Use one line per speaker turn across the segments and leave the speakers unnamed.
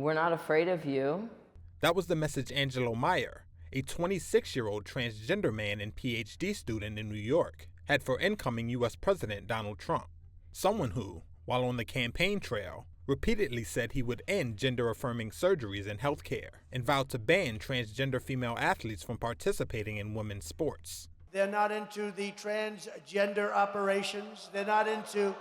We're not afraid of you.
That was the message Angelo Meyer, a 26-year-old transgender man and PhD student in New York, had for incoming U.S. President Donald Trump. Someone who, while on the campaign trail, repeatedly said he would end gender-affirming surgeries in healthcare and vowed to ban transgender female athletes from participating in women's sports.
They're not into the transgender operations. They're not into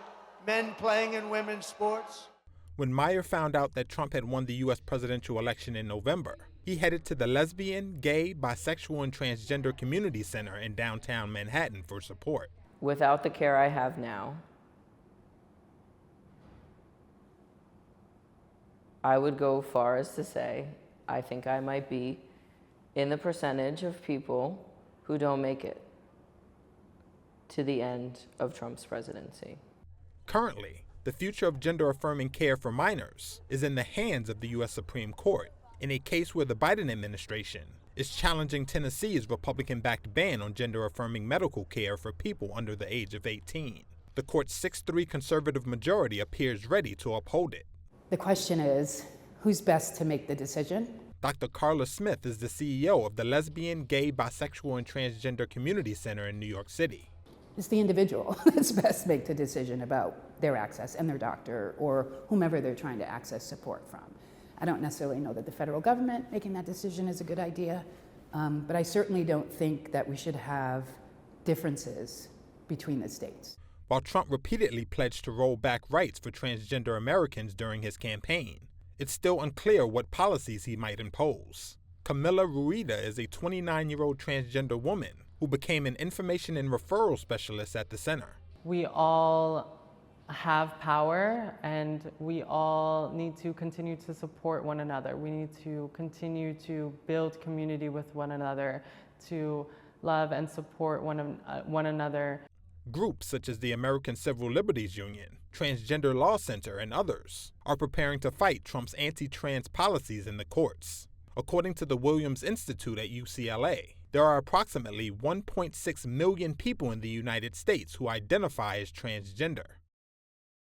men playing in women's sports.
When Meyer found out that Trump had won the U.S. presidential election in November, he headed to the Lesbian, Gay, Bisexual, and Transgender Community Center in downtown Manhattan for support.
Without the care I have now, I would go far as to say I think I might be in the percentage of people who don't make it to the end of Trump's presidency.
Currently, the future of gender-affirming care for minors is in the hands of the U.S. Supreme Court in a case where the Biden administration is challenging Tennessee's Republican-backed ban on gender-affirming medical care for people under the age of 18. The court's 6-3 conservative majority appears ready to uphold it.
The question is, who's best to make the decision?
Dr. Carla Smith is the CEO of the Lesbian, Gay, Bisexual, and Transgender Community Center in New York City.
It's the individual that's best to make the decision about their access and their doctor or whomever they're trying to access support from. I don't necessarily know that the federal government making that decision is a good idea, but I certainly don't think that we should have differences between the states.
While Trump repeatedly pledged to roll back rights for transgender Americans during his campaign, it's still unclear what policies he might impose. Camilla Ruida is a 29-year-old transgender woman who became an information and referral specialist at the center.
We all have power, and we all need to continue to support one another. We need to continue to build community with one another, to love and support one another.
Groups such as the American Civil Liberties Union, Transgender Law Center, and others are preparing to fight Trump's anti-trans policies in the courts. According to the Williams Institute at UCLA, there are approximately 1.6 million people in the United States who identify as transgender.